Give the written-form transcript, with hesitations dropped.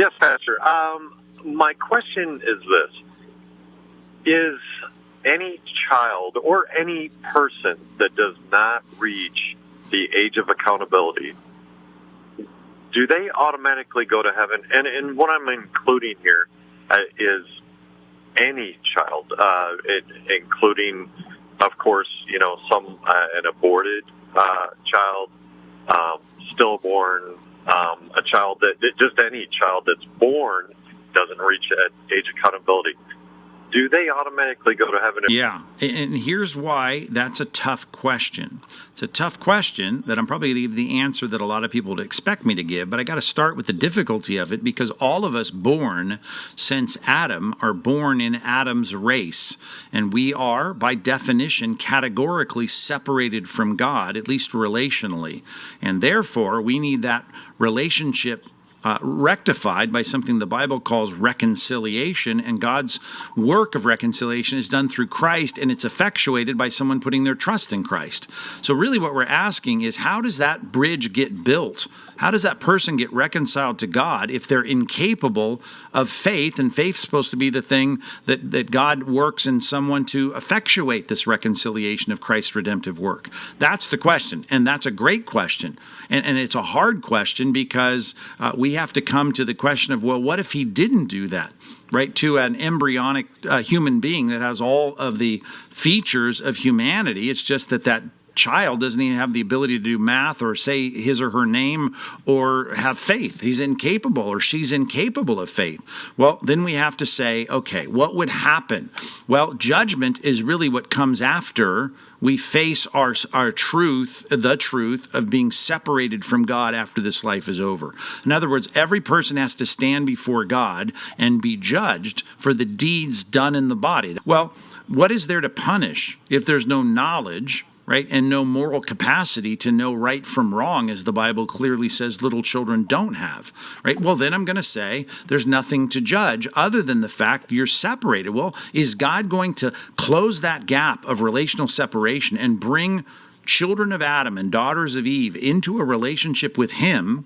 Yes, Pastor. My question is this. Is any child or any person that does not reach the age of accountability, do they automatically go to heaven? And what I'm including here is any child, including, of course, some an aborted child, stillborn, a child just any child that's born doesn't reach that age of accountability. Do they automatically go to heaven? Yeah, and here's why that's a tough question. It's a tough question that I'm probably going to give the answer that a lot of people would expect me to give, but I got to start with the difficulty of it because all of us born since Adam are born in Adam's race, and we are, by definition, categorically separated from God, at least relationally, and therefore we need that relationship rectified by something the Bible calls reconciliation, and God's work of reconciliation is done through Christ, and it's effectuated by someone putting their trust in Christ. So really what we're asking is, how does that bridge get built? How does that person get reconciled to God if they're incapable of faith? And faith's supposed to be the thing that God works in someone to effectuate this reconciliation of Christ's redemptive work. That's the question, and that's a great question. And it's a hard question because we have to come to the question of, well, what if he didn't do that? Right, to an embryonic human being that has all of the features of humanity. It's just that child doesn't even have the ability to do math or say his or her name or have faith. He's incapable or she's incapable of faith. Well, then we have to say, okay, what would happen? Well, judgment is really what comes after we face our truth, the truth of being separated from God after this life is over. In other words, every person has to stand before God and be judged for the deeds done in the body. Well, what is there to punish if there's no knowledge, right, and no moral capacity to know right from wrong, as the Bible clearly says little children don't have, right? Well, then I'm going to say there's nothing to judge other than the fact you're separated. Well, is God going to close that gap of relational separation and bring children of Adam and daughters of Eve into a relationship with him